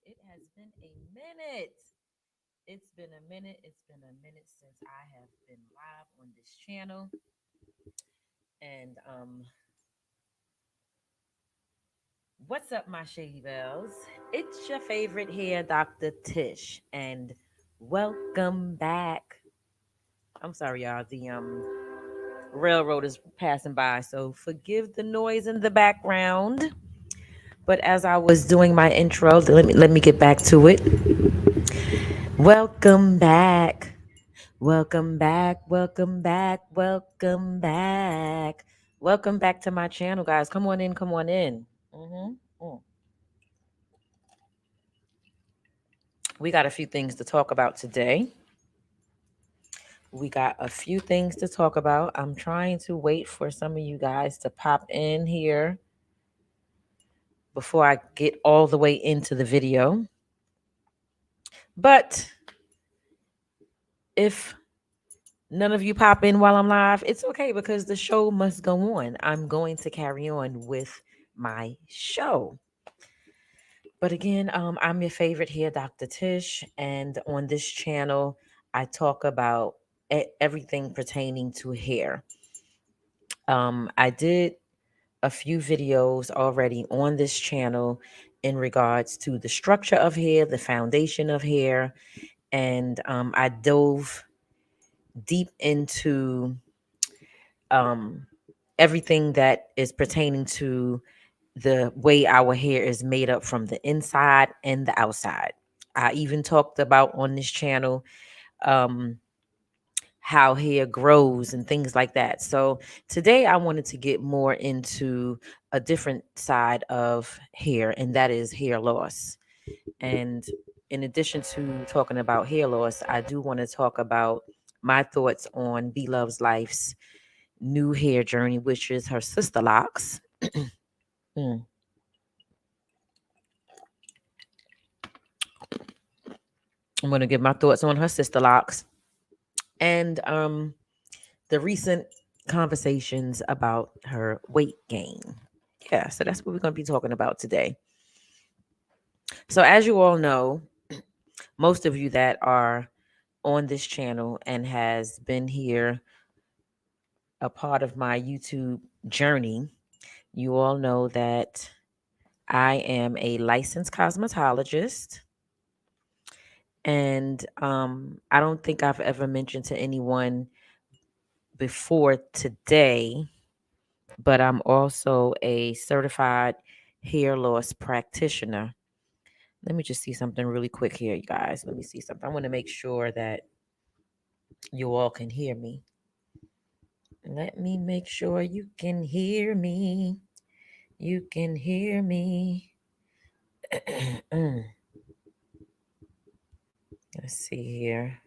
It has been a minute. It's been a minute. It's been a minute since I have been live on this channel. And what's up, my Shady Bells? It's your favorite here, Dr. Tish, and welcome back. I'm sorry, y'all. The railroad is passing by, so forgive the noise in the background. But as I was doing my intro, let me get back to it. Welcome back. Welcome back. Welcome back. Welcome back. Welcome back to my channel, guys. Come on in. Come on in. Mm. We got a few things to talk about today. We got a few things to talk about. I'm trying to wait for some of you guys to pop in here before I get all the way into the video. But if none of you pop in while I'm live, it's okay because the show must go on. I'm going to carry on with my show. But again, I'm your favorite here, Dr. Tish, and on this channel, I talk about everything pertaining to hair. I did a few videos already on this channel in regards to the structure of hair, the foundation of hair, and I dove deep into um, everything that is pertaining to the way our hair is made up from the inside and the outside. I even talked about on this channel um, how hair grows and things like that. So today I wanted to get more into a different side of hair, and that is hair loss. And in addition to talking about hair loss, I do want to talk about my thoughts on Bloveslife new hair journey, which is her Sisterlocks. Mm. I'm going to give my thoughts on her Sisterlocks and the recent conversations about her weight gain. Yeah, so that's what we're going to be talking about today. So, as you all know, most of you that are on this channel and has been here a part of my YouTube journey, you all know that I am a licensed cosmetologist. And I don't think I've ever mentioned to anyone before today, but I'm also a certified hair loss practitioner. Let me just see something really quick here, you guys. Let me see something. I want to make sure that you all can hear me. Let me make sure you can hear me. You can hear me. Let's see here.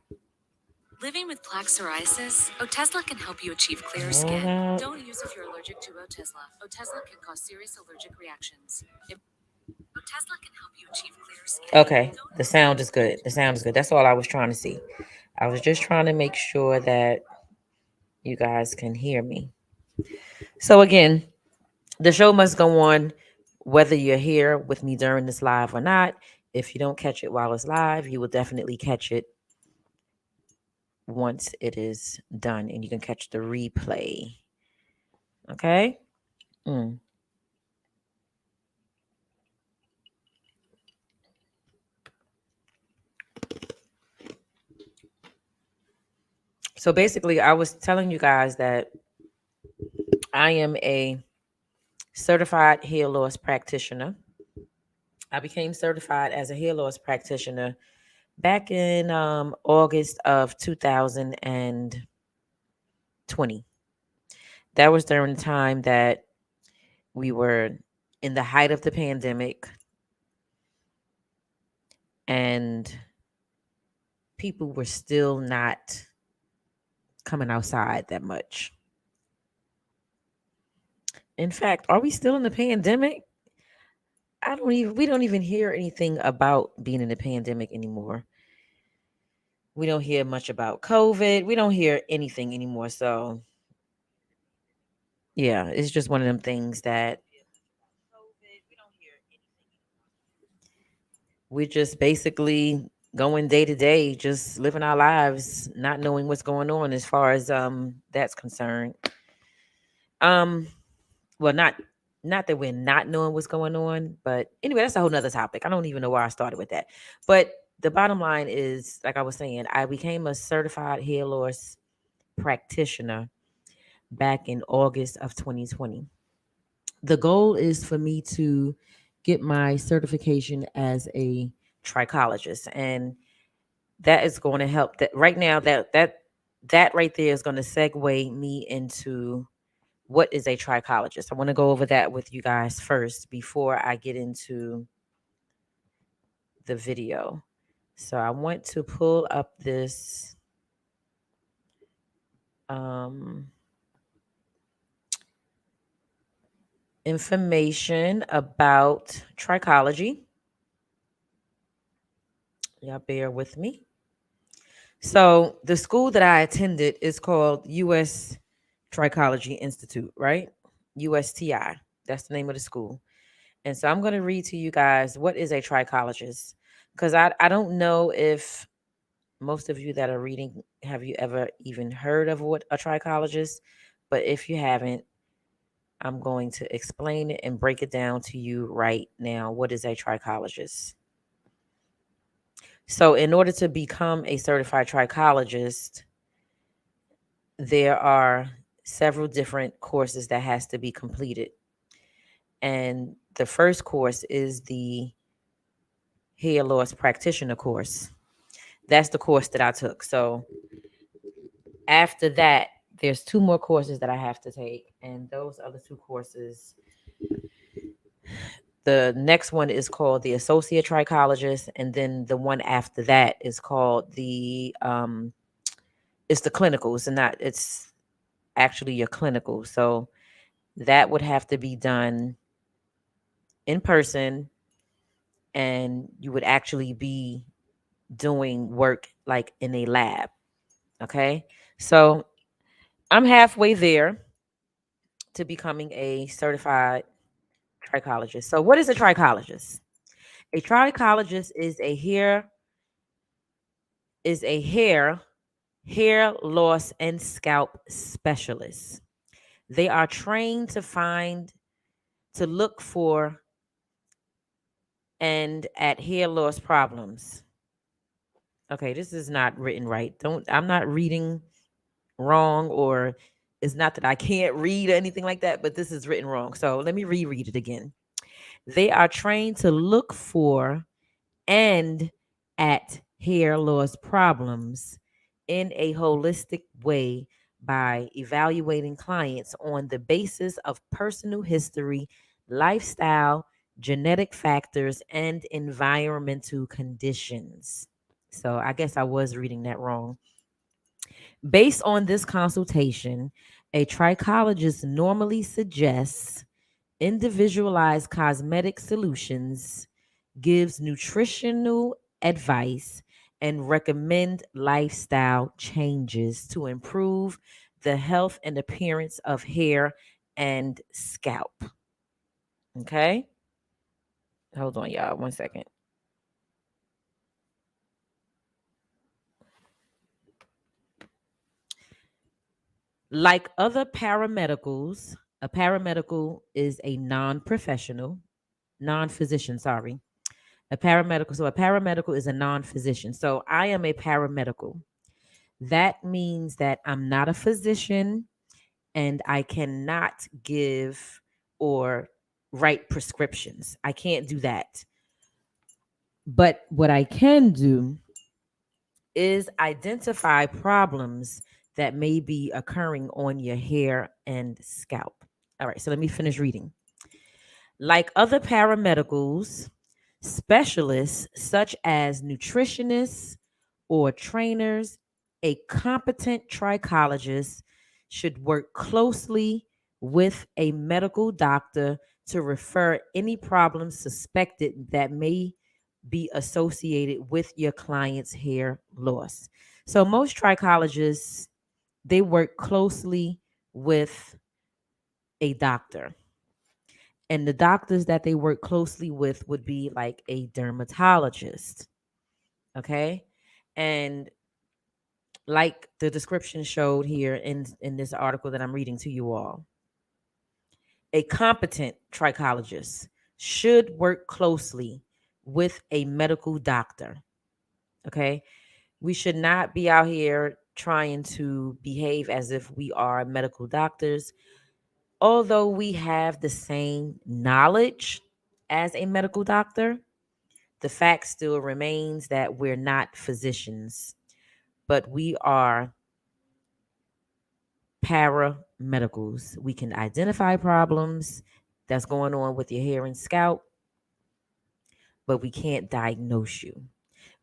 Living with plaque psoriasis, Otezla can help you achieve clearer Hold skin. up. Don't use if you're allergic to Otezla. Otezla can cause serious allergic reactions. Otezla can help you achieve clearer skin. Okay, the sound is good. The sound is good. That's all I was trying to see. I was just trying to make sure that you guys can hear me. So again, the show must go on whether you're here with me during this live or not. If you don't catch it while it's live, you will definitely catch it once it is done and you can catch the replay. Okay? Mm. So basically, I was telling you guys that I am a certified hair loss practitioner. I became certified as a hair loss practitioner back in August of 2020. That was during the time that we were in the height of the pandemic and people were still not coming outside that much. In fact, are we still in the pandemic? We don't even hear anything about being in the pandemic anymore. We don't hear much about COVID. We don't hear anything anymore. So yeah, it's just one of them things that we're just basically going day to day, just living our lives, not knowing what's going on as far as that's concerned. Um, well, not that we're not knowing what's going on, but anyway, that's a whole nother topic. I don't even know why I started with that. But the bottom line is, like I was saying, I became a certified hair loss practitioner back in August of 2020. The goal is for me to get my certification as a trichologist, and that is going to help. That right now, that right there is going to segue me into what is a trichologist. I want to go over that with you guys first before I get into the video. So I want to pull up this um, information about trichology. Y'all bear with me. So the school that I attended is called U.S. Trichology Institute, right? USTI. That's the name of the school. And so I'm going to read to you guys what is a trichologist, because I don't know if most of you that are reading, have you ever even heard of what a trichologist? But if you haven't, I'm going to explain it and break it down to you right now. What is a trichologist? So, in order to become a certified trichologist, there are several different courses that has to be completed. And the first course is the hair loss practitioner course. That's the course that I took. So after that, there's two more courses that I have to take, and those other two courses, the next one is called the associate trichologist, and then the one after that is called the it's the clinicals, and not it's actually your clinical. So that would have to be done in person, and you would actually be doing work like in a lab. Okay, so I'm halfway there to becoming a certified trichologist. So, what is a trichologist? A trichologist is a hair loss and scalp specialist. They are trained to look for and at hair loss problems. Okay, this is not written right. Don't I'm not reading wrong, or it's not that I can't read or anything like that, but this is written wrong. So let me reread it again. They are trained to look for and at hair loss problems in a holistic way by evaluating clients on the basis of personal history, lifestyle, genetic factors, and environmental conditions. So I guess I was reading that wrong. Based on this consultation, a trichologist normally suggests individualized cosmetic solutions, gives nutritional advice, and recommend lifestyle changes to improve the health and appearance of hair and scalp. Okay? Hold on, y'all. 1 second. Like other paramedicals, a paramedical is a non-professional, non-physician, sorry. A paramedical is a non-physician. So I am a paramedical. That means that I'm not a physician, and I cannot give or write prescriptions. I can't do that. But what I can do is identify problems that may be occurring on your hair and scalp. All right, so let me finish reading. Like other paramedicals, specialists such as nutritionists or trainers, a competent trichologist should work closely with a medical doctor to refer any problems suspected that may be associated with your client's hair loss. So most trichologists, they work closely with a doctor. And the doctors that they work closely with would be like a dermatologist. Okay. And like the description showed here in this article that I'm reading to you all, a competent trichologist should work closely with a medical doctor. Okay. We should not be out here trying to behave as if we are medical doctors, although we have the same knowledge as a medical doctor. The fact still remains that we're not physicians, but we are paramedicals. We can identify problems that's going on with your hair and scalp, but we can't diagnose you.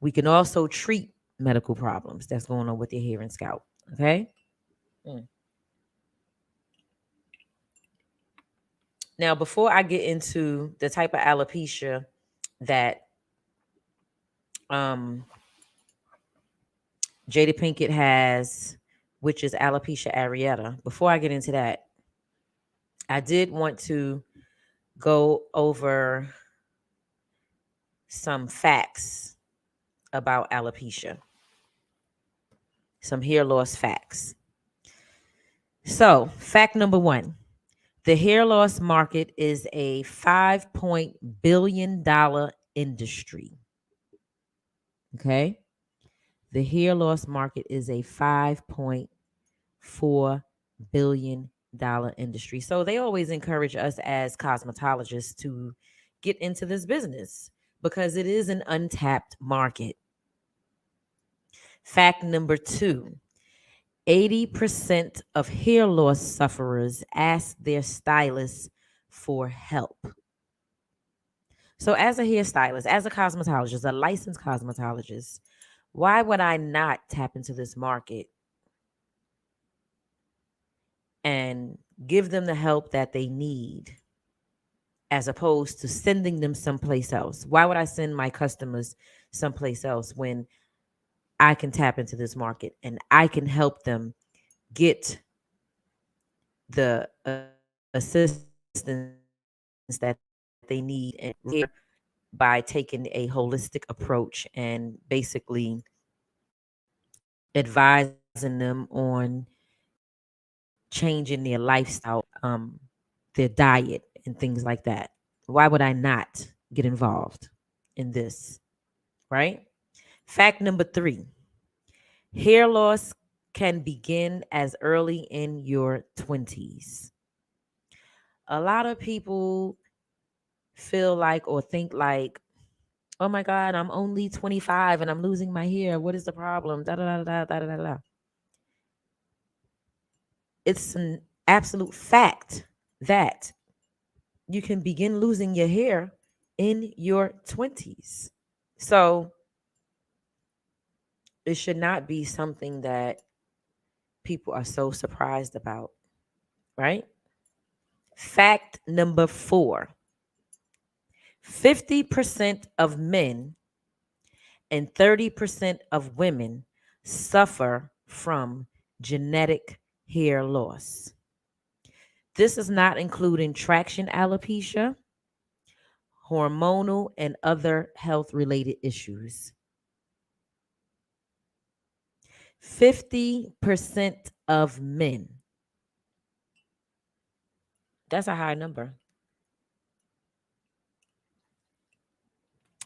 We can also treat medical problems that's going on with your hair and scalp. Okay. Mm. Now, before I get into the type of alopecia that um, Jada Pinkett has, which is alopecia areata, before I get into that, I did want to go over some facts about alopecia, some hair loss facts. So, fact number one, the hair loss market is a $5 billion industry. Okay. The hair loss market is a $5.4 billion industry. So they always encourage us as cosmetologists to get into this business because it is an untapped market. Fact number two, 80% of hair loss sufferers ask their stylist for help. So, as a hairstylist, as a cosmetologist, a licensed cosmetologist, why would I not tap into this market and give them the help that they need as opposed to sending them someplace else? Why would I send my customers someplace else when I can tap into this market and I can help them get the assistance that they need and repair by taking a holistic approach and basically advising them on changing their lifestyle, their diet, and things like that. Why would I not get involved in this? Right? Fact number three, hair loss can begin as early in your 20s. A lot of people feel like or think like, oh my God, I'm only 25 and I'm losing my hair. What is the problem? Da da da da da da da. It's an absolute fact that you can begin losing your hair in your 20s. So it should not be something that people are so surprised about, right? Fact number four, 50% of men and 30% of women suffer from genetic hair loss. This is not including traction alopecia, hormonal, and other health related issues. 50% of men. That's a high number.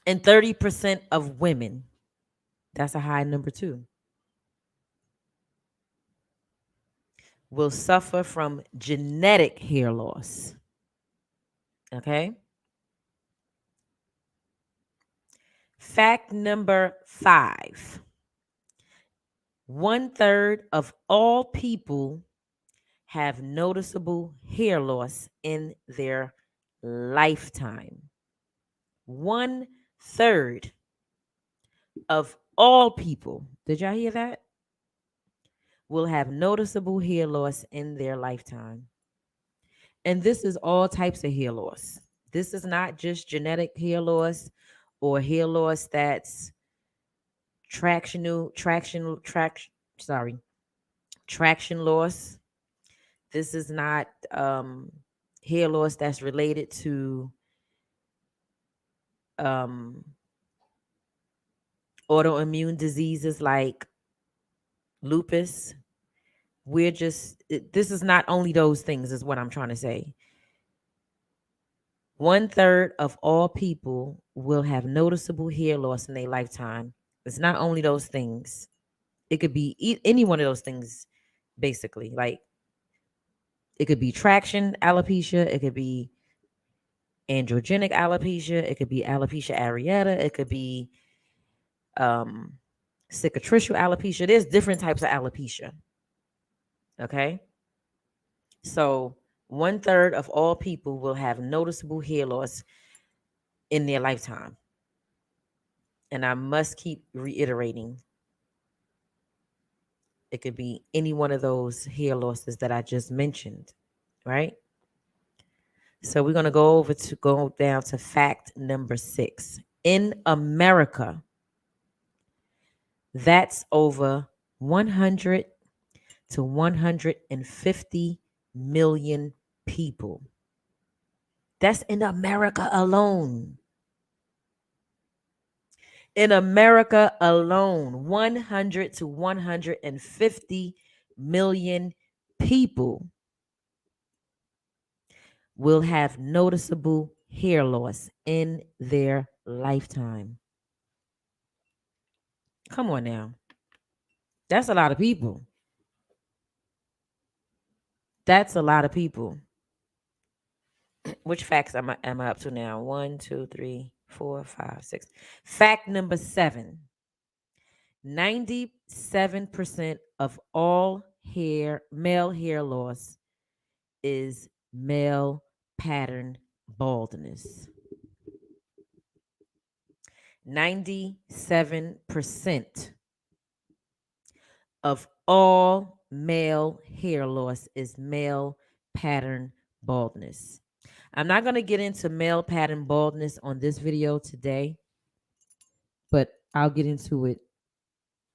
And 30% of women. That's a high number too. Will suffer from genetic hair loss. Okay. Fact number five, 1/3 of all people have noticeable hair loss in their lifetime. 1/3 of all people, did y'all hear that? Will have noticeable hair loss in their lifetime. And this is all types of hair loss. This is not just genetic hair loss or hair loss that's sorry, traction loss. This is not hair loss that's related to um, autoimmune diseases like lupus. This is not only those things, is what I'm trying to say. 1/3 of all people will have noticeable hair loss in their lifetime. It's not only those things. It could be any one of those things, basically. Like it could be traction alopecia, it could be androgenic alopecia, it could be alopecia areata, it could be um, cicatricial alopecia. There's different types of alopecia. Okay, so 1/3 of all people will have noticeable hair loss in their lifetime, and I must keep reiterating. It could be any one of those hair losses that I just mentioned, right? So we're going to go down to fact number 6. In America, that's over 100 to 150 million people. That's in America alone. In America alone, 100 to 150 million people will have noticeable hair loss in their lifetime. Come on now. That's a lot of people. That's a lot of people. Which facts am I up to now? One, two, three, four, five, six. Fact number 7. 97% of all male hair loss is male pattern baldness. 97% of all male hair loss is male pattern baldness. I'm not going to get into male pattern baldness on this video today, but I'll get into it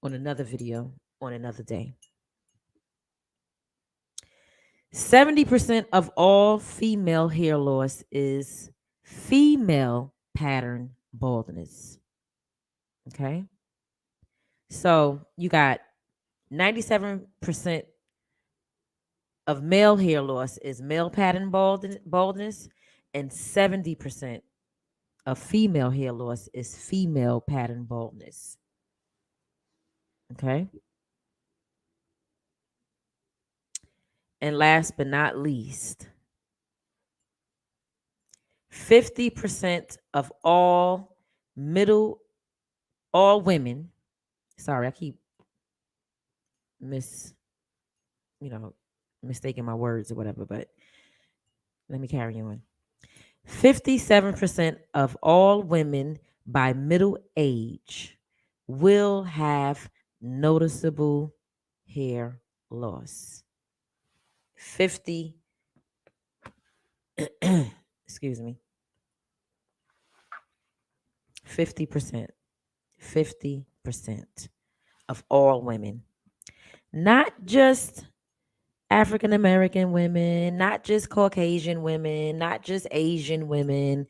on another video on another day. 70% of all female hair loss is female pattern baldness. Okay. So you got 97% of male hair loss is male pattern baldness, and 70% of female hair loss is female pattern baldness. Okay. And last but not least, 50% of all women, sorry, I keep mis, you know, mistaking my words or whatever, but let me carry on. 57% of all women by middle age will have noticeable hair loss. 50, excuse me, 50%. 50% of all women. Not just African American women, not just Caucasian women, not just Asian women,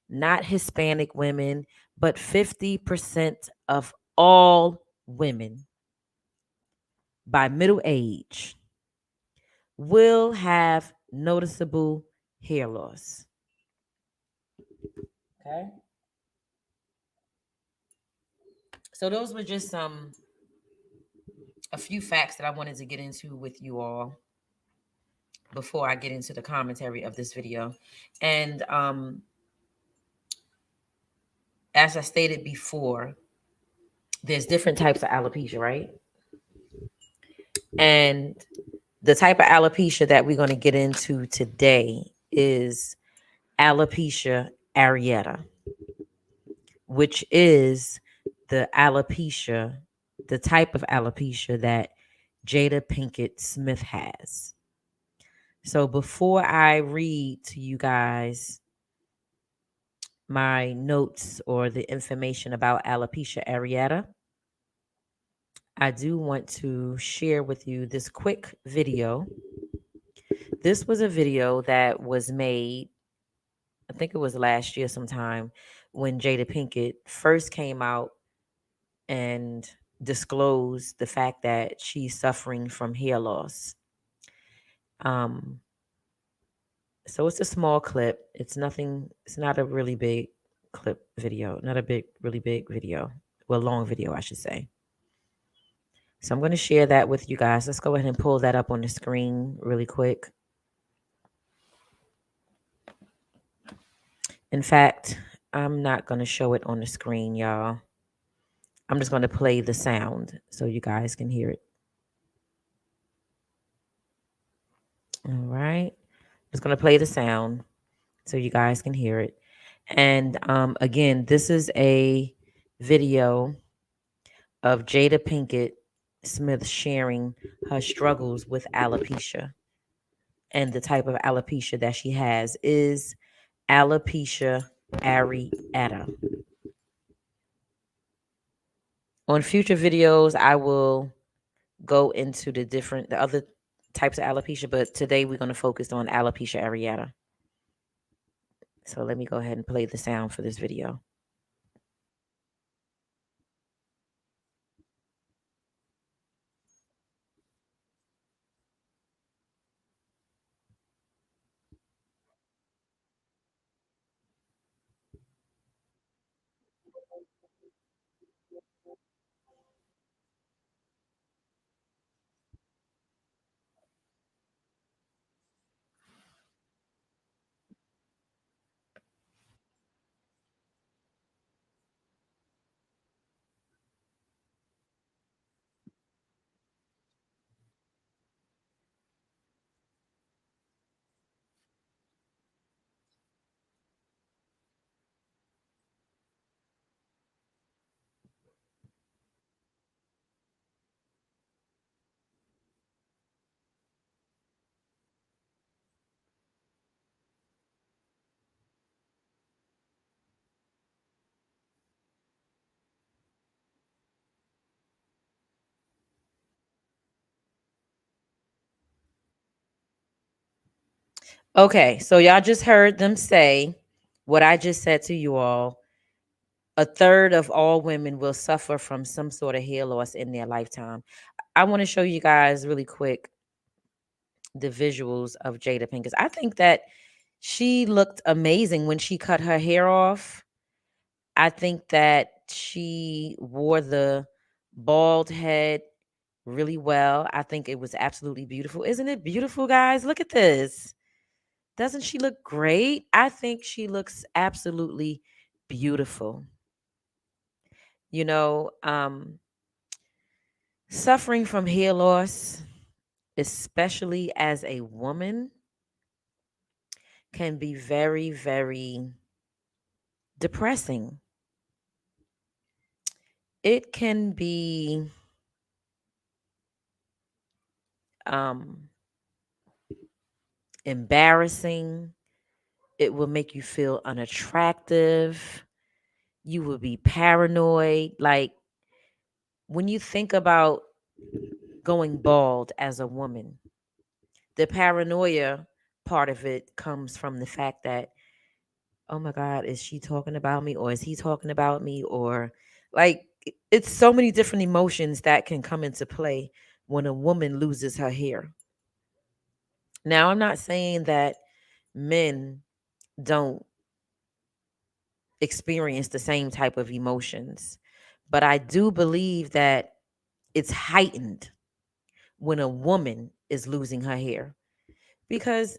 not Hispanic women, but 50% of all women by middle age will have noticeable hair loss. Okay. So those were just a few facts that I wanted to get into with you all before I get into the commentary of this video. And as I stated before, there's different types of alopecia, right? And the type of alopecia that we're going to get into today is alopecia areata, which is the type of alopecia that Jada Pinkett Smith has. So before I read to you guys my notes or the information about alopecia areata, I do want to share with you this quick video This was a video that was made, I think it was last year sometime, when Jada Pinkett first came out and disclosed the fact that she's suffering from hair loss. Um, so it's a small clip. It's nothing, it's not a really big clip video, not a big, really big video. Well, long video, I should say. So I'm going to share that with you guys. Let's go ahead and pull that up on the screen really quick. In fact, I'm not going to show it on the screen, y'all. I'm just going to play the sound so you guys can hear it. All right. Just going to play the sound so you guys can hear it. And again, this is a video of Jada Pinkett Smith sharing her struggles with alopecia. And the type of alopecia that she has is alopecia areata. On future videos, I will go into the other types of alopecia, but today we're going to focus on alopecia areata. So let me go ahead and play the sound for this video. Okay, so y'all just heard them say what I just said to you all. A third of all women will suffer from some sort of hair loss in their lifetime. I want to show you guys really quick the visuals of Jada Pinkett. I think that she looked amazing when she cut her hair off. I think that she wore the bald head really well. I think it was absolutely beautiful. Isn't it beautiful, guys? Look at this. Doesn't she look great? I think she looks absolutely beautiful. You know, suffering from hair loss, especially as a woman, can be very, very depressing. It can be um, embarrassing. It will make you feel unattractive. You will be paranoid. Like when you think about going bald as a woman, the paranoia part of it comes from the fact that, oh my God, is she talking about me or is he talking about me? Or like, it's so many different emotions that can come into play when a woman loses her hair. Now, I'm not saying that men don't experience the same type of emotions, but I do believe that it's heightened when a woman is losing her hair because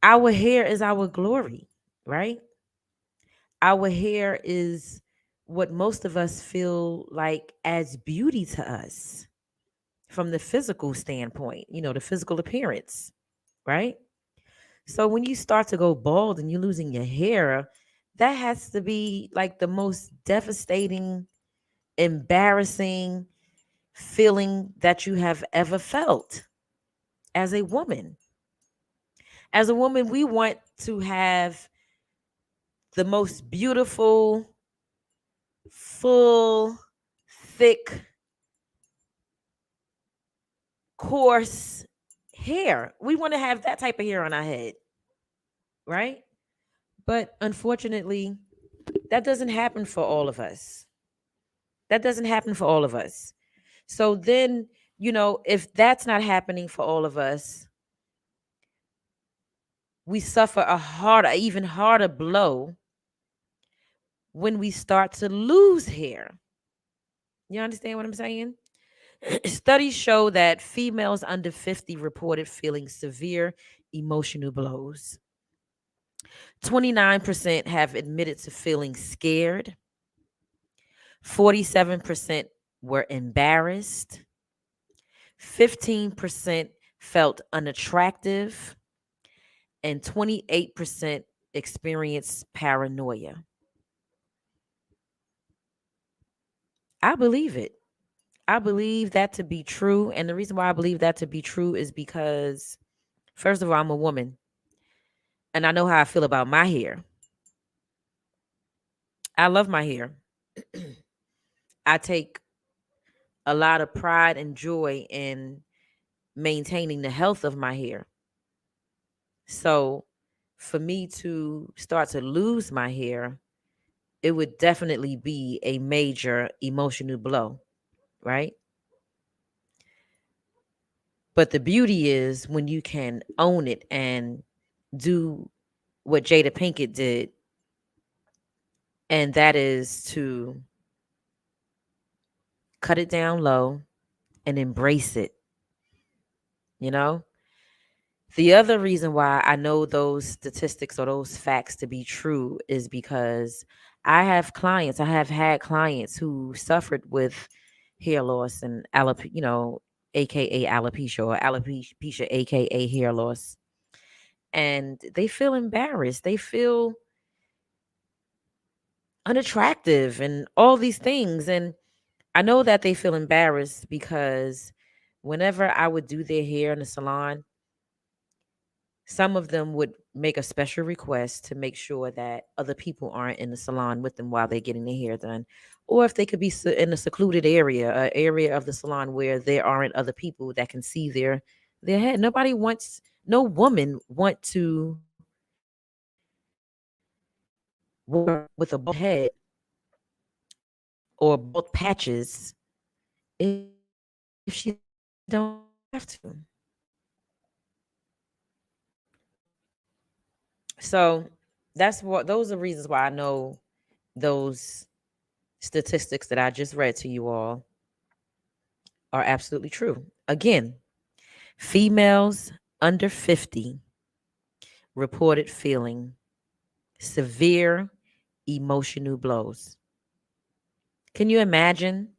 our hair is our glory, right? Our hair is what most of us feel like adds beauty to us from the physical standpoint, the physical appearance, right? So when you start to go bald and you're losing your hair, that has to be like the most devastating, embarrassing feeling that you have ever felt as a woman. As a woman, we want to have the most beautiful, full, thick, coarse hair. We want to have that type of hair on our head, right? But unfortunately, that doesn't happen for all of us. That doesn't happen for all of us. So then, if that's not happening for all of us, we suffer a harder, even harder blow when we start to lose hair. You understand what I'm saying? Studies show that females under 50 reported feeling severe emotional blows. 29% have admitted to feeling scared. 47% were embarrassed. 15% felt unattractive. And 28% experienced paranoia. I believe it. I believe that to be true. And the reason why I believe that to be true is because, first of all, I'm a woman and I know how I feel about my hair. I love my hair. I take a lot of pride and joy in maintaining the health of my hair. So, for me to start to lose my hair, it would definitely be a major emotional blow, right? But the beauty is when you can own it and do what Jada Pinkett did, and that is to cut it down low and embrace it, you know? The other reason why I know those statistics or those facts to be true is because I have had clients who suffered with hair loss and aka alopecia or alopecia, aka hair loss. And they feel embarrassed. They feel unattractive and all these things. And I know that they feel embarrassed because whenever I would do their hair in the salon, some of them would make a special request to make sure that other people aren't in the salon with them while they're getting their hair done. Or if they could be in a secluded area, an area of the salon where there aren't other people that can see their head. No woman want to walk with a bald head or bald patches if she don't have to. So those are reasons why I know those statistics that I just read to you all are absolutely true. Again, females under 50 reported feeling severe emotional blows. Can you imagine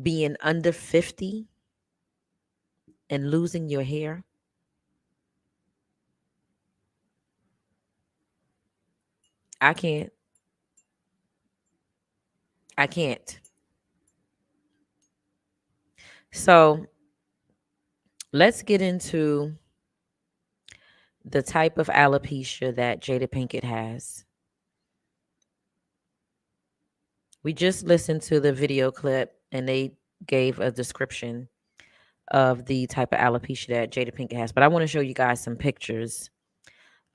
being under 50 and losing your hair? I can't. I can't. So let's get into the type of alopecia that Jada Pinkett has. We just listened to the video clip and they gave a description of the type of alopecia that Jada Pinkett has. But I want to show you guys some pictures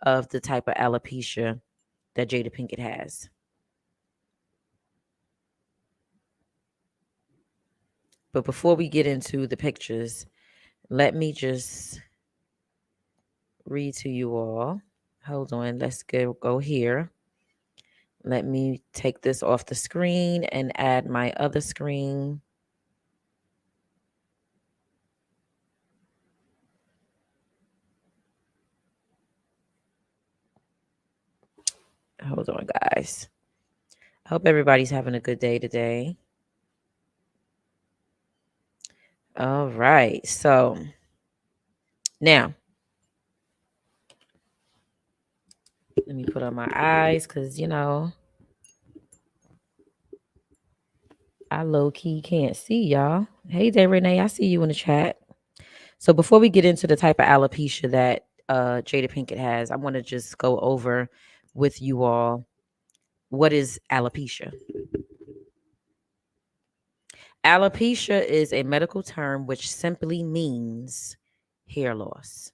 of the type of alopecia that Jada Pinkett has. But before we get into the pictures, let me just read to you all. Hold on, let's go here. Let me take this off the screen and add my other screen. Hold on, guys. I hope everybody's having a good day today. All right. So now, let me put on my eyes because, I low key can't see y'all. Hey there, Renee. I see you in the chat. So before we get into the type of alopecia that Jada Pinkett has, I want to just go over with you all what is alopecia. Alopecia is a medical term which simply means hair loss.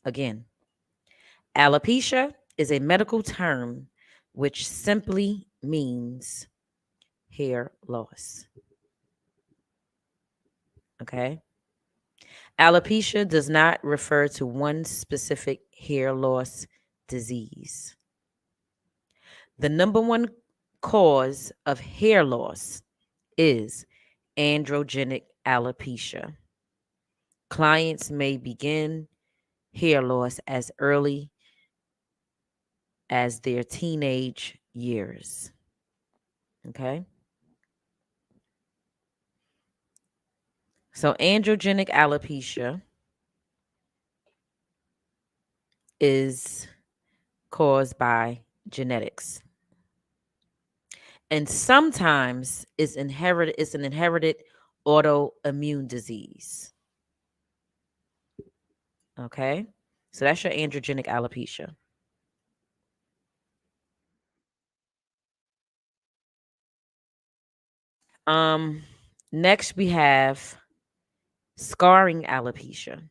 Again, alopecia is a medical term which simply means hair loss. Okay? Alopecia does not refer to one specific hair loss disease. The number one cause of hair loss is androgenic alopecia. Clients may begin hair loss as early as their teenage years. Okay? So, androgenic alopecia is caused by genetics. And sometimes it's an inherited autoimmune disease. Okay? So that's your androgenic alopecia. Um Next we have scarring alopecia.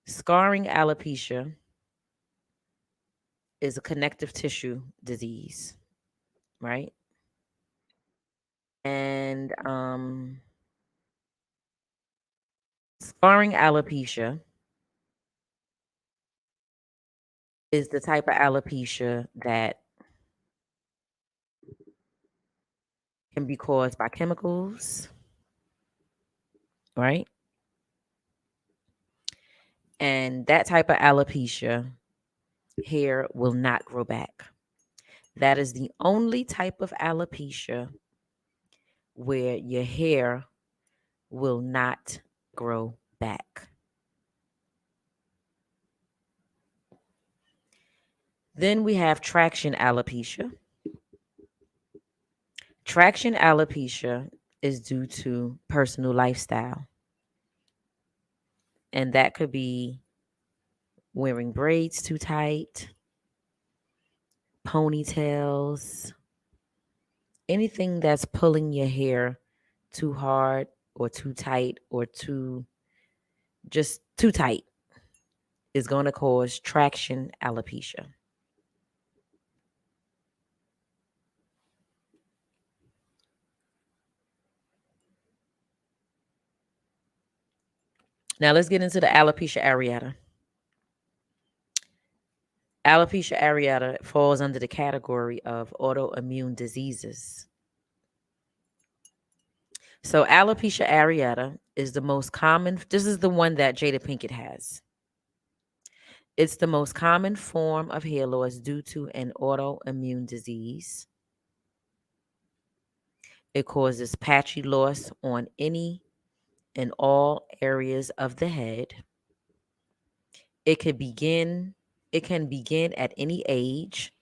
Scarring alopecia is a connective tissue disease, right? And scarring alopecia is the type of alopecia that can be caused by chemicals, right? And that type of alopecia, hair will not grow back. That is the only type of alopecia where your hair will not grow back. Then we have traction alopecia. Traction alopecia is due to personal lifestyle, and that could be wearing braids too tight, ponytails, anything that's pulling your hair too hard or too tight or too tight is going to cause traction alopecia. Now let's get into the alopecia areata. Alopecia areata falls under the category of autoimmune diseases. So alopecia areata is the most common. This is the one that Jada Pinkett has. It's the most common form of hair loss due to an autoimmune disease. It causes patchy loss on any and all areas of the head. It could begin it can begin at any age,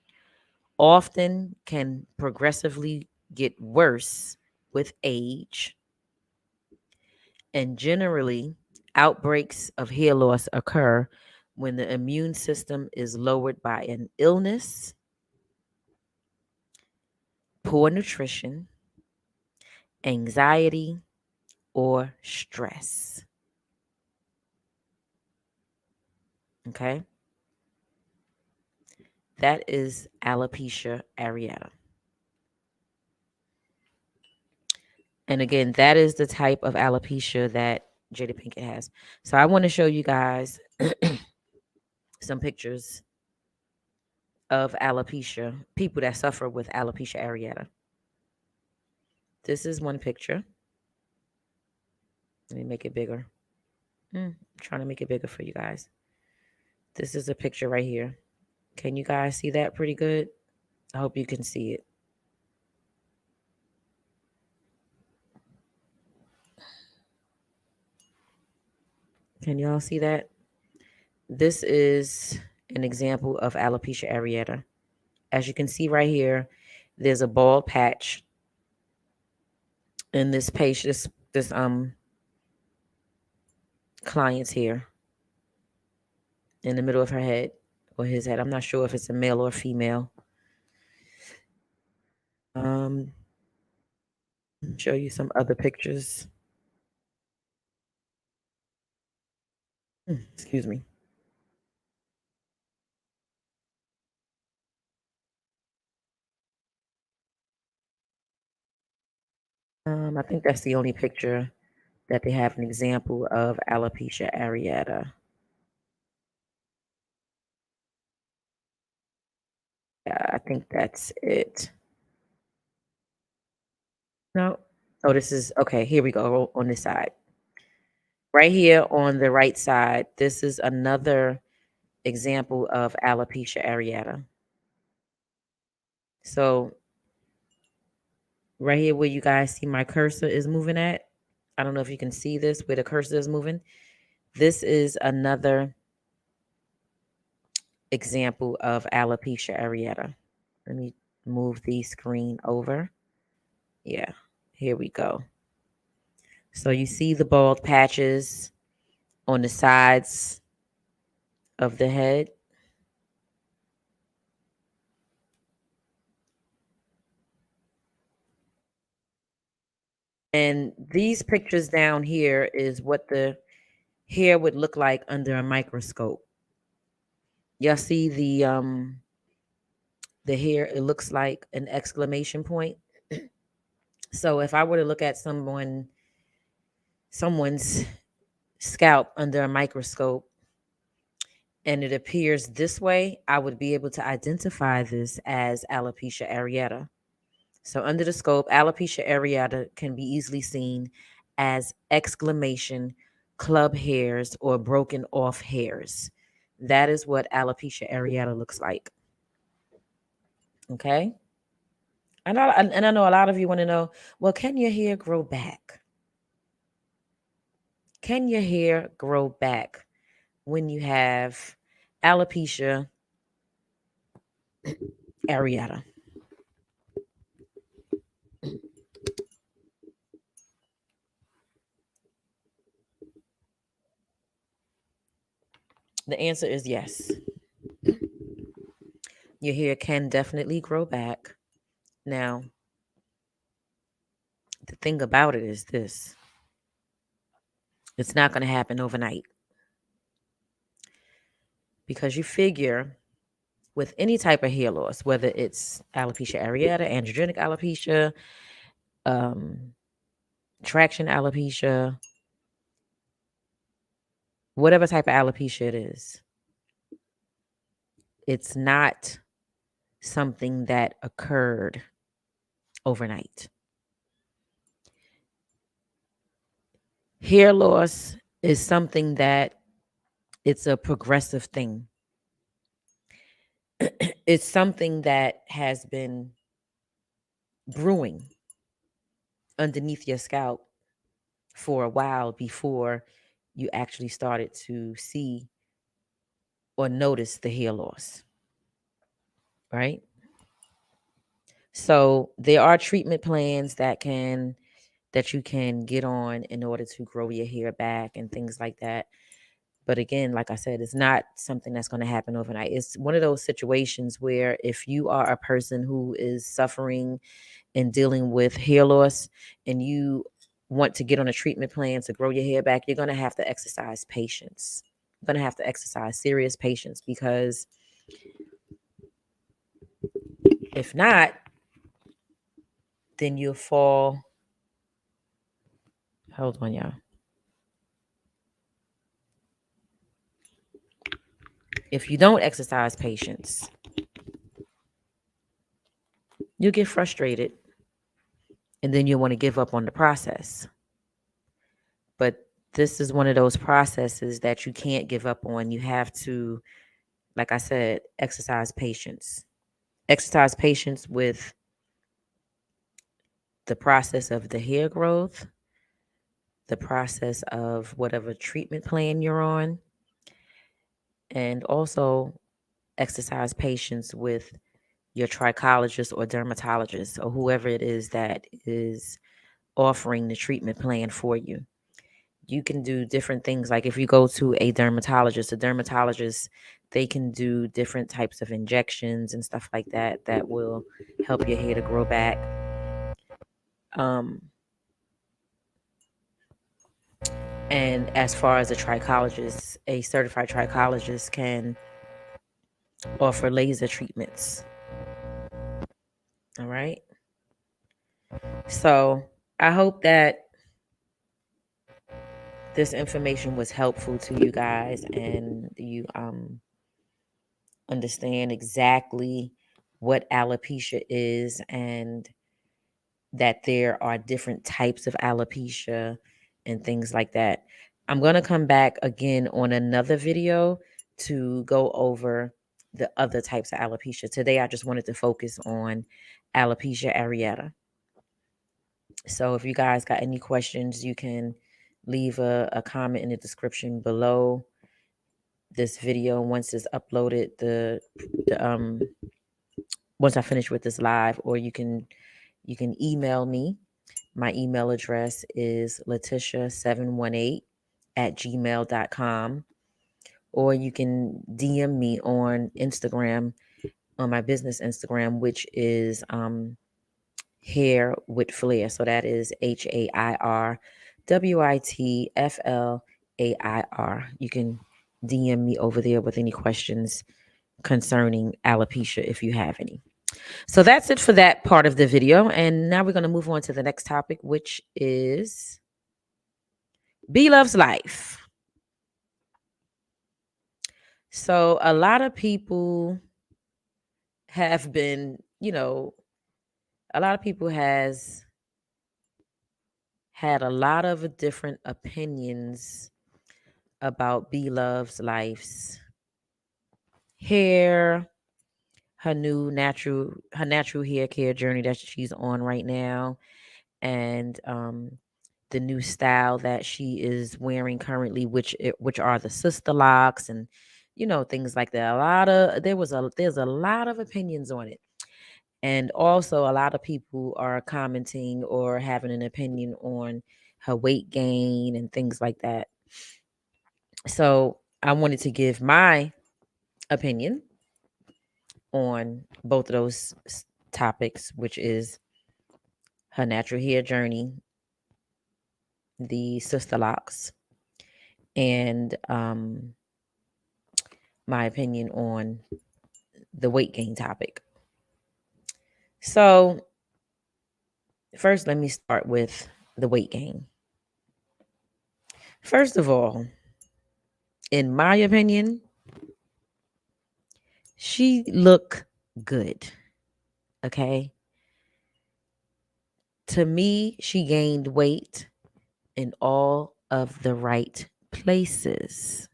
often can progressively get worse with age, and generally outbreaks of hair loss occur when the immune system is lowered by an illness, poor nutrition, anxiety, or stress. Okay? That is alopecia areata. And again, that is the type of alopecia that Jada Pinkett has. So I want to show you guys some pictures of alopecia, people that suffer with alopecia areata. This is one picture. Let me make it bigger. I'm trying to make it bigger for you guys. This is a picture right here. Can you guys see that pretty good? I hope you can see it. Can you all see that? This is an example of alopecia areata. As you can see right here, there's a bald patch in this patient, this client's hair in the middle of her head or his head. I'm not sure if it's a male or female. Show you some other pictures. Excuse me. I think that's the only picture that they have an example of alopecia areata. Yeah, I think that's it. No. Oh, this is okay. Here we go on this side. Right here on the right side, this is another example of alopecia areata. So, right here where you guys see my cursor is moving at, I don't know if you can see this where the cursor is moving. This is another example of alopecia areata. Let me move the screen over. Yeah, here we go. So you see the bald patches on the sides of the head. And these pictures down here is what the hair would look like under a microscope. Y'all see the hair, it looks like an exclamation point. So if I were to look at someone's scalp under a microscope and it appears this way, I would be able to identify this as alopecia areata. So under the scope, alopecia areata can be easily seen as exclamation, club hairs, or broken off hairs. That is what alopecia areata looks like. Okay? And I know a lot of you want to know, well, can your hair grow back? Can your hair grow back when you have alopecia areata? The answer is yes. Your hair can definitely grow back. Now, the thing about it is this: it's not going to happen overnight because you figure with any type of hair loss, whether it's alopecia areata, androgenic alopecia, um, traction alopecia, whatever type of alopecia it is, it's not something that occurred overnight. Hair loss is something that it's a progressive thing. It's something that has been brewing underneath your scalp for a while before you actually started to see or notice the hair loss, right? So there are treatment plans that you can get on in order to grow your hair back and things like that. But again, like I said, it's not something that's going to happen overnight. It's one of those situations where if you are a person who is suffering and dealing with hair loss and you want to get on a treatment plan to grow your hair back, you're going to have to exercise patience. You're going to have to exercise serious patience because if not, then you'll fall. Hold on, y'all. If you don't exercise patience, you'll get frustrated and then you'll want to give up on the process. But this is one of those processes that you can't give up on. You have to, like I said, exercise patience. Exercise patience with the process of the hair growth, the process of whatever treatment plan you're on, and also exercise patience with your trichologist or dermatologist or whoever it is that is offering the treatment plan for you. You can do different things. Like if you go to a dermatologist, they can do different types of injections and stuff like that that will help your hair to grow back. Um, And as far as a certified trichologist can offer laser treatments. All right. So I hope that this information was helpful to you guys and you understand exactly what alopecia is and that there are different types of alopecia and things like that. I'm going to come back again on another video to go over the other types of alopecia. Today, I just wanted to focus on alopecia areata. So, if you guys got any questions, you can leave a comment in the description below this video. Once it's uploaded, the once I finish with this live, or you can email me. My email address is letitia718@gmail.com, or you can DM me on Instagram, on my business Instagram, which is Hair with Flair. So that is HAIRWITFLAIR. You can DM me over there with any questions concerning alopecia if you have any. So that's it for that part of the video. And now we're going to move on to the next topic, which is B Loves Life. So a lot of people have been, a lot of people has had a lot of different opinions about B Loves Life's hair, her natural hair care journey that she's on right now, and the new style that she is wearing currently, which are the Sisterlocks and things like that. There's a lot of opinions on it, and also a lot of people are commenting or having an opinion on her weight gain and things like that. So I wanted to give my opinion on both of those topics, which is her natural hair journey, the Sisterlocks, and my opinion on the weight gain topic. So, first, let me start with the weight gain. First of all, in my opinion, she looked good. Okay. To me, she gained weight in all of the right places.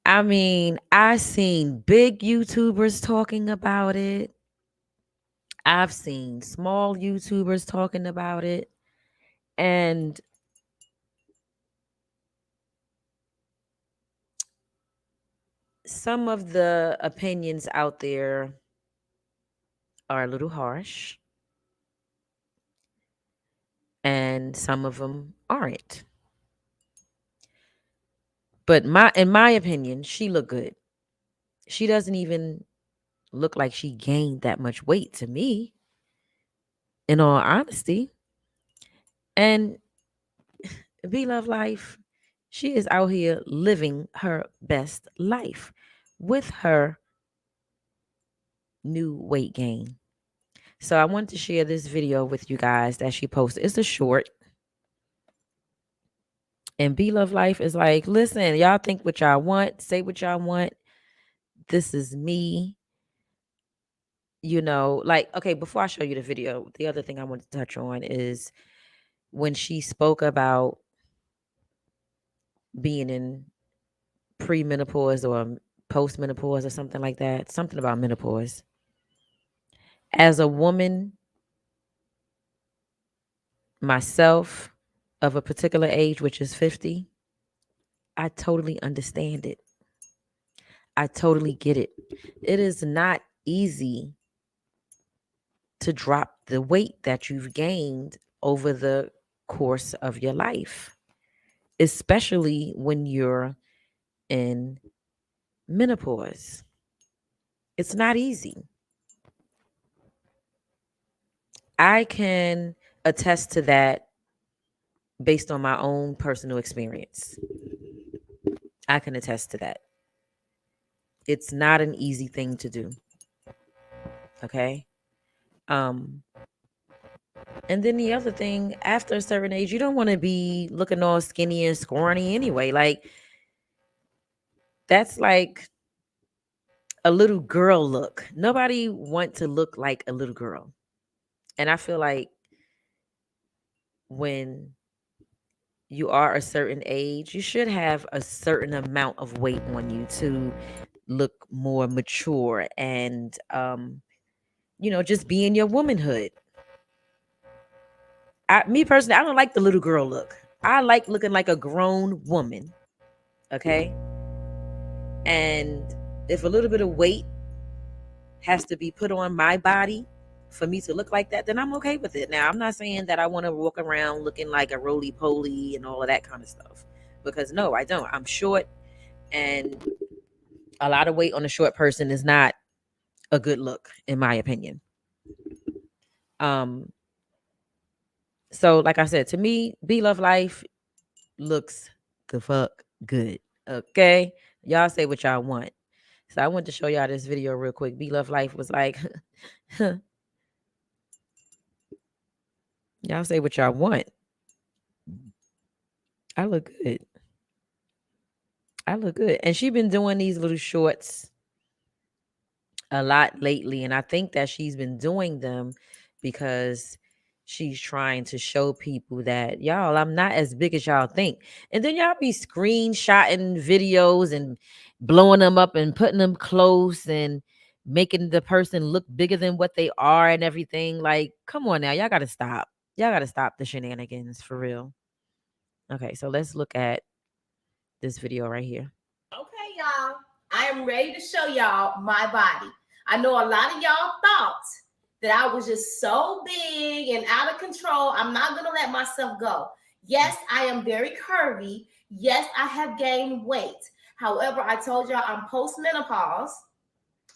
I mean, I seen big YouTubers talking about it. I've seen small YouTubers talking about it. And some of the opinions out there are a little harsh, and some of them aren't. But in my opinion, she looked good. She doesn't even look like she gained that much weight to me, in all honesty. And B Love Life, she is out here living her best life with her new weight gain. So I wanted to share this video with you guys that she posted. It's a short. And B Love Life is like, listen, y'all think what y'all want, say what y'all want. This is me. Like, okay, before I show you the video, the other thing I want to touch on is when she spoke about being in premenopause or postmenopause or something like that, something about menopause. As a woman, myself, of a particular age, which is 50, I totally understand it. I totally get it. It is not easy to drop the weight that you've gained over the course of your life, especially when you're in menopause. It's not easy. I can attest to that based on my own personal experience. I can attest to that. It's not an easy thing to do. Okay. Um, and then the other thing, after a certain age, you don't want to be looking all skinny and scrawny anyway. Like that's like a little girl look. Nobody want to look like a little girl. And I feel like when you are a certain age, you should have a certain amount of weight on you to look more mature and just be in your womanhood. Me personally, I don't like the little girl look. I like looking like a grown woman. Okay. And if a little bit of weight has to be put on my body for me to look like that, then I'm okay with it. Now, I'm not saying that I want to walk around looking like a roly poly and all of that kind of stuff, because no, I don't. I'm short, and a lot of weight on a short person is not a good look, in my opinion. Um, so like I said, to me, Be Love Life looks the fuck good. Okay. Y'all say what y'all want. So I want to show y'all this video real quick. Be Love Life was like, y'all say what y'all want. I look good. I look good. And she been doing these little shorts a lot lately. And I think that she's been doing them because she's trying to show people that, y'all, I'm not as big as y'all think. And then y'all be screenshotting videos and blowing them up and putting them close and making the person look bigger than what they are and everything. Like, come on now. Y'all got to stop. Y'all got to stop the shenanigans for real. Okay, so let's look at this video right here. Okay, y'all. I am ready to show y'all my body. I know a lot of y'all thought that I was just so big and out of control. I'm not going to let myself go. Yes, I am very curvy. Yes, I have gained weight. However, I told y'all I'm postmenopause.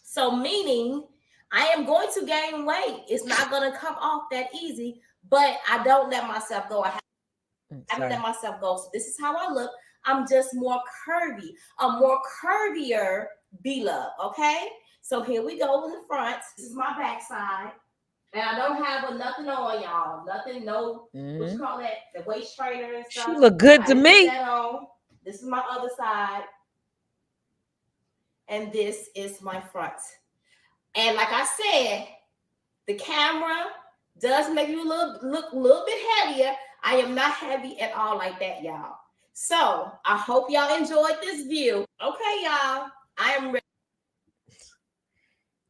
So, meaning I am going to gain weight. It's not going to come off that easy, but I don't let myself go. I haven't let myself go. So, this is how I look. I'm just more curvy, a more curvier Be Love. Okay. So here we go in the front. This is my backside. And I don't have nothing on, y'all. Nothing, no, what you call that? The waist trainer and stuff. She look good to me. That on. This is my other side. And this is my front. And like I said, the camera does make you look a little bit heavier. I am not heavy at all like that, y'all. So I hope y'all enjoyed this view. Okay, y'all. I am ready.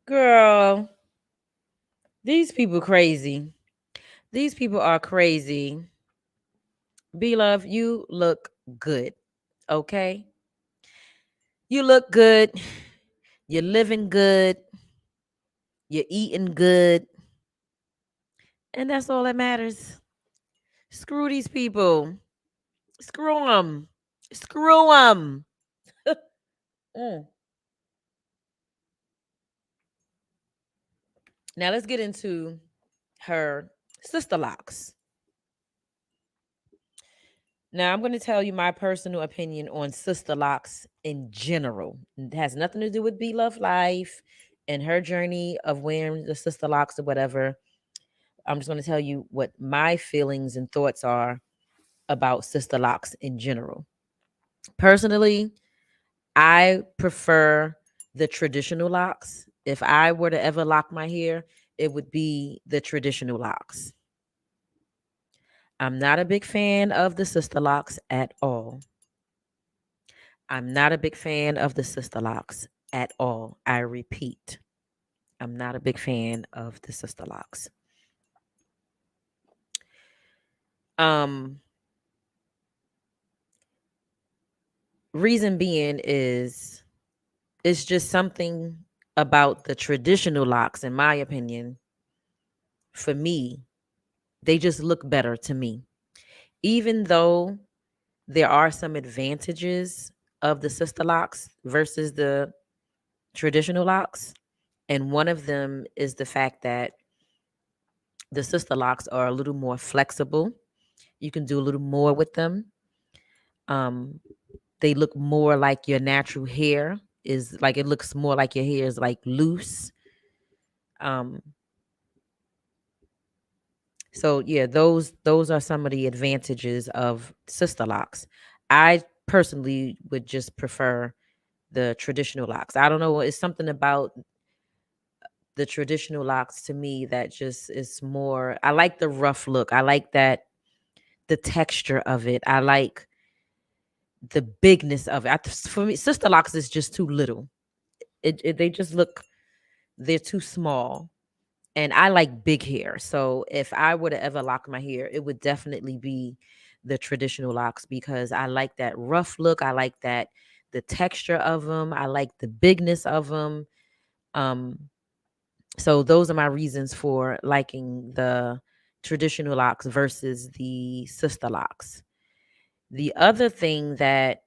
Girl, these people crazy. These people are crazy. Be Love, you look good. Okay? You look good. You're living good. You're eating good. And that's all that matters. Screw these people. Screw them. Screw them. Mm. Now let's get into her Sisterlocks. Now I'm going to tell you my personal opinion on Sisterlocks in general. It has nothing to do with Be Love Life and her journey of wearing the Sisterlocks or whatever. I'm just going to tell you what my feelings and thoughts are about Sisterlocks in general. Personally, I prefer the traditional locks. If I were to ever lock my hair, it would be the traditional locks. I'm not a big fan of the Sisterlocks at all. I'm not a big fan of the Sisterlocks at all. I repeat, I'm not a big fan of the Sisterlocks. Um, reason being is it's just something about the traditional locks, in my opinion. For me, they just look better to me. Even though there are some advantages of the Sisterlocks versus the traditional locks, and one of them is the fact that the Sisterlocks are a little more flexible You can do a little more with them. Um, they look more like your natural hair is like it looks more like your hair is like loose. Um, so yeah, those are some of the advantages of sister locks. I personally would just prefer the traditional locks. I don't know, it's something about the traditional locks to me that just is more. I like the rough look. I like that the texture of it. I like the bigness of it. For me, sister locks is just too little. They just look, they're too small. And I like big hair. So if I were to ever lock my hair, it would definitely be the traditional locks because I like that rough look. I like that the texture of them. I like the bigness of them. Um, so those are my reasons for liking the traditional locks versus the sister locks. The other thing that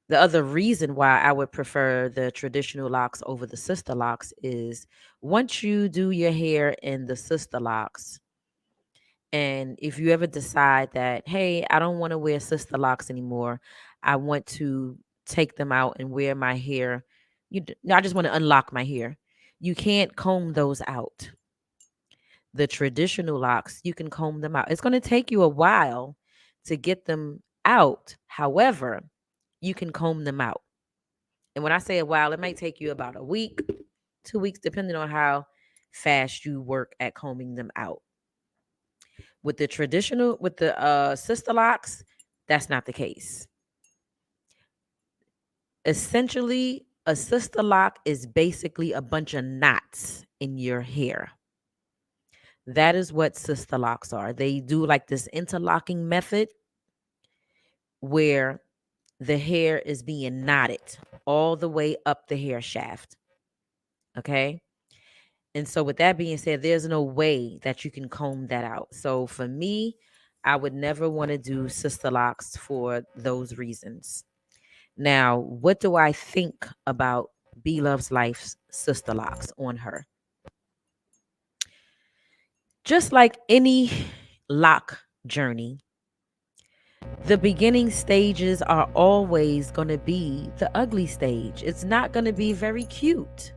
the other reason why I would prefer the traditional locks over the sister locks is once you do your hair in the sister locks, and if you ever decide that, hey, I don't want to wear sister locks anymore, I want to take them out and wear my hair. I just want to unlock my hair. You can't comb those out. The traditional locks, you can comb them out. It's going to take you a while to get them out. However, you can comb them out. And when I say a while, it might take you about a week, 2 weeks, depending on how fast you work at combing them out. With the sister locks, that's not the case. Essentially, a sister lock is basically a bunch of knots in your hair. That is what sister locks are. They do like this interlocking method where the hair is being knotted all the way up the hair shaft. Okay. And so, with that being said, there's no way that you can comb that out. So, for me, I would never want to do sister locks for those reasons. Now, what do I think about B Loves Life's sister locks on her? Just like any lock journey, the beginning stages are always going to be the ugly stage. It's not going to be very cute.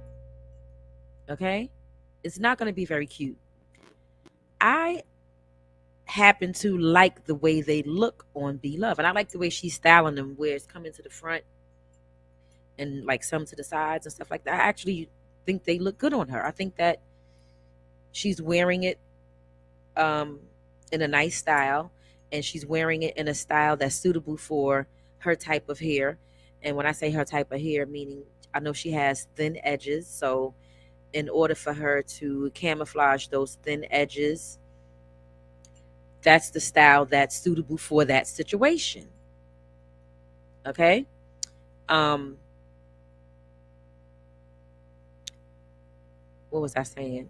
Okay? It's not going to be very cute. I happen to like the way they look on Be Love. And I like the way she's styling them where it's coming to the front and like some to the sides and stuff like that. I actually think they look good on her. I think that she's wearing it um, in a nice style, and she's wearing it in a style that's suitable for her type of hair. And when I say her type of hair, meaning I know she has thin edges. So in order for her to camouflage those thin edges, that's the style that's suitable for that situation. Okay. Um, what was I saying?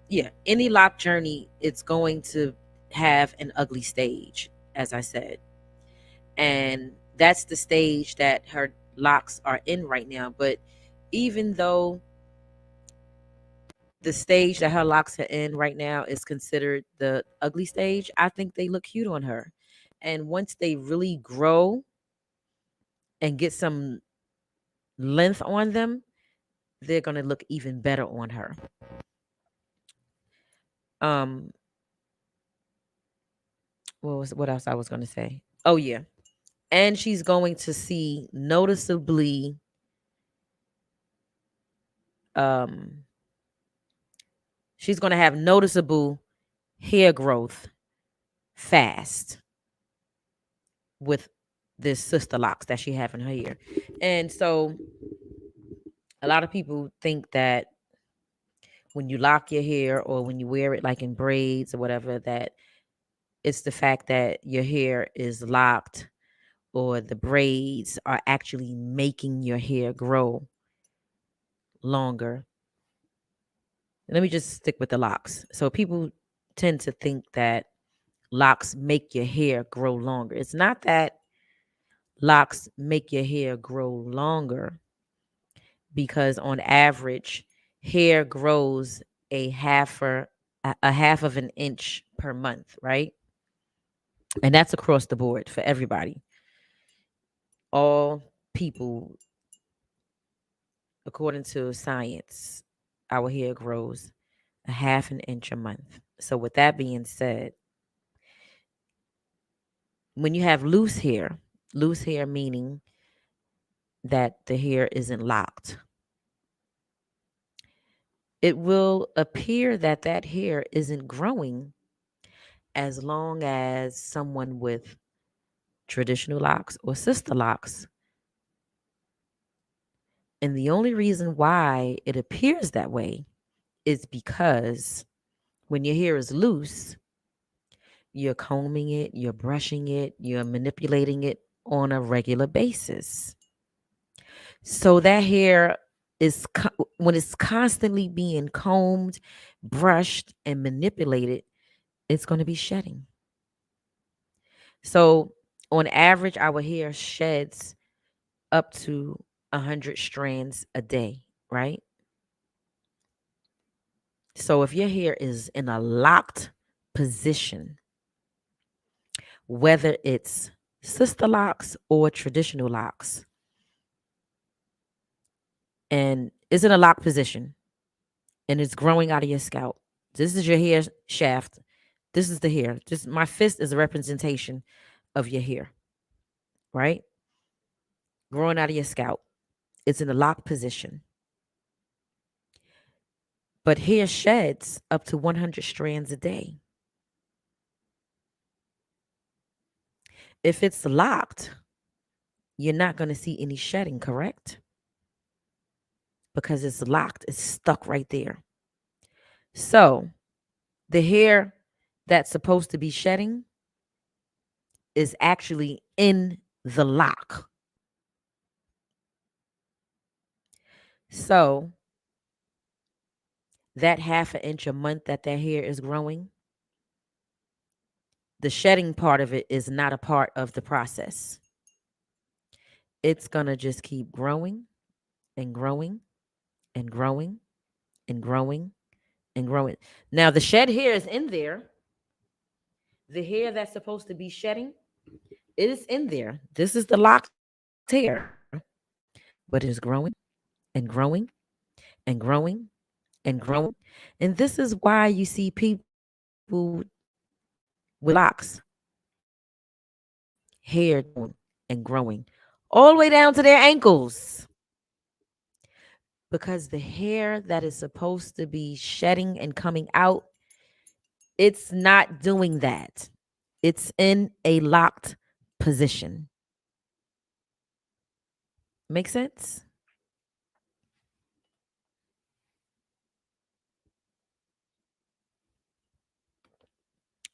Yeah, any lock journey, it's going to have an ugly stage, as I said. And that's the stage that her locks are in right now. But even though the stage that her locks are in right now is considered the ugly stage, I think they look cute on her. And once they really grow and get some length on them, they're going to look even better on her. Um, what else I was going to say? Oh yeah. And she's going to see noticeably um she's going to have noticeable hair growth fast with this sister locks that she have in her hair. And so a lot of people think that when you lock your hair or when you wear it like in braids or whatever, that it's the fact that your hair is locked or the braids are actually making your hair grow longer. Let me just stick with the locks. So people tend to think that locks make your hair grow longer. It's not that locks make your hair grow longer, because on average, hair grows a a half of an inch per month, right? And that's across the board for everybody. All people, according to science, our hair grows a half an inch a month. So, with that being said, when you have loose hair meaning that the hair isn't locked, it will appear that that hair isn't growing as long as someone with traditional locks or sister locks. And the only reason why it appears that way is because when your hair is loose, you're combing it, you're brushing it, you're manipulating it on a regular basis. So that hair when it's constantly being combed, brushed, and manipulated, it's going to be shedding. So on average, our hair sheds up to 100 strands a day, right? So if your hair is in a locked position, whether it's sister locks or traditional locks, and is in a locked position and it's growing out of your scalp, this is your hair shaft. This is the hair. Just my fist is a representation of your hair, right? Growing out of your scalp. It's in a locked position. But hair sheds up to 100 strands a day. If it's locked, you're not going to see any shedding, correct? Because it's locked, it's stuck right there. So the hair that's supposed to be shedding is actually in the lock. So that half an inch a month that that hair is growing, the shedding part of it is not a part of the process. It's going to just keep growing and growing and growing and growing and growing. Now, the shed hair is in there. The hair that's supposed to be shedding, it is in there. This is the locked hair, but it is growing and growing and growing and growing. And this is why you see people with locks, hair and growing all the way down to their ankles. Because the hair that is supposed to be shedding and coming out, it's not doing that. It's in a locked position. Make sense?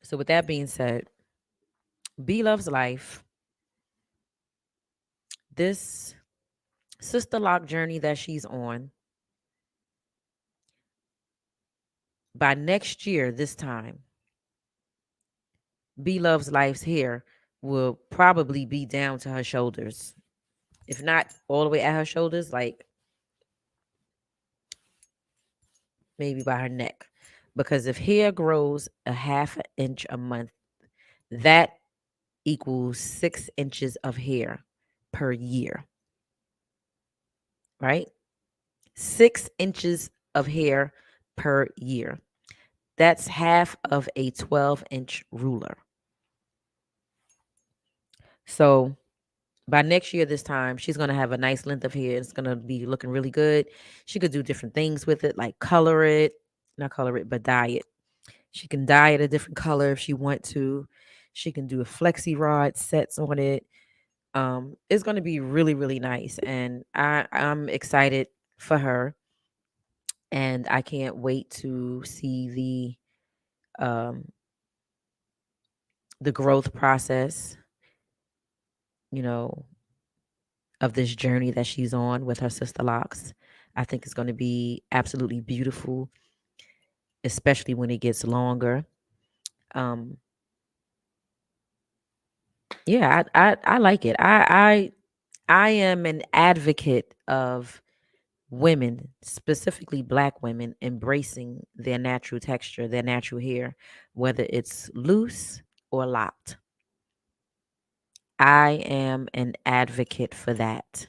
So, with that being said, B Loves Life, this sister lock journey that she's on, by next year, this time, B Loves Life's hair will probably be down to her shoulders. If not all the way at her shoulders, like maybe by her neck. Because if hair grows a half an inch a month, that equals 6 inches of hair per year, right? 6 inches of hair per year. That's half of a 12-inch ruler. So by next year, this time, she's going to have a nice length of hair. It's going to be looking really good. She could do different things with it, like color it, not color it, but dye it. She can dye it a different color if she want to. She can do a flexi rod sets on it. It's going to be really, really nice. And I'm excited for her. And I can't wait to see the growth process, you know, of this journey that she's on with her sister locks. I think it's going to be absolutely beautiful, especially when it gets longer. Um, yeah, I like it. I am an advocate of women, specifically black women, embracing their natural texture, their natural hair, whether it's loose or locked. I am an advocate for that.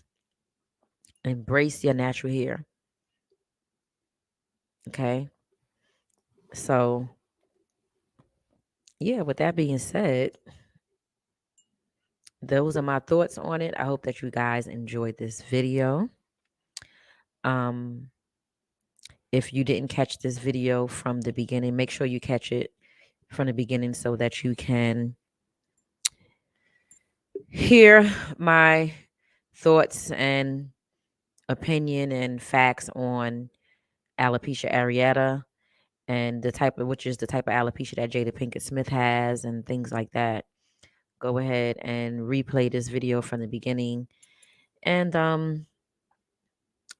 Embrace your natural hair. Okay. So, yeah, with that being said, those are my thoughts on it. I hope that you guys enjoyed this video. Um, if you didn't catch this video from the beginning, make sure you catch it from the beginning so that you can hear my thoughts and opinion and facts on alopecia areata and the type of which is the type of alopecia that Jada Pinkett Smith has and things like that. Go ahead and replay this video from the beginning. And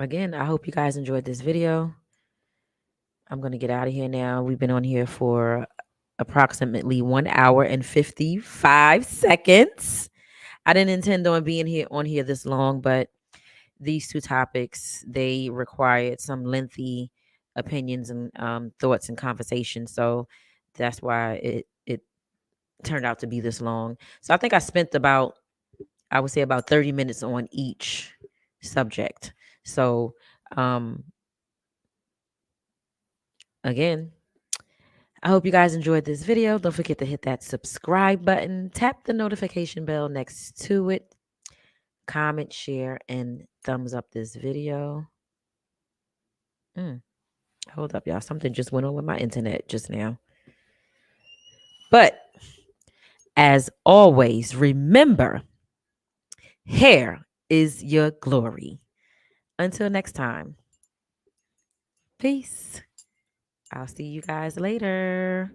again, I hope you guys enjoyed this video. I'm going to get out of here now. We've been on here for approximately 1 hour and 55 seconds. I didn't intend on being here on here this long, but these two topics, they required some lengthy opinions and thoughts and conversation. So that's why it turned out to be this long. So I think I spent about, I would say about 30 minutes on each subject. So um again, I hope you guys enjoyed this video. Don't forget to hit that subscribe button, tap the notification bell next to it, comment, share, and thumbs up this video. Hold up, y'all. Something just went on with my internet just now. But as always, remember, hair is your glory. Until next time, peace. I'll see you guys later.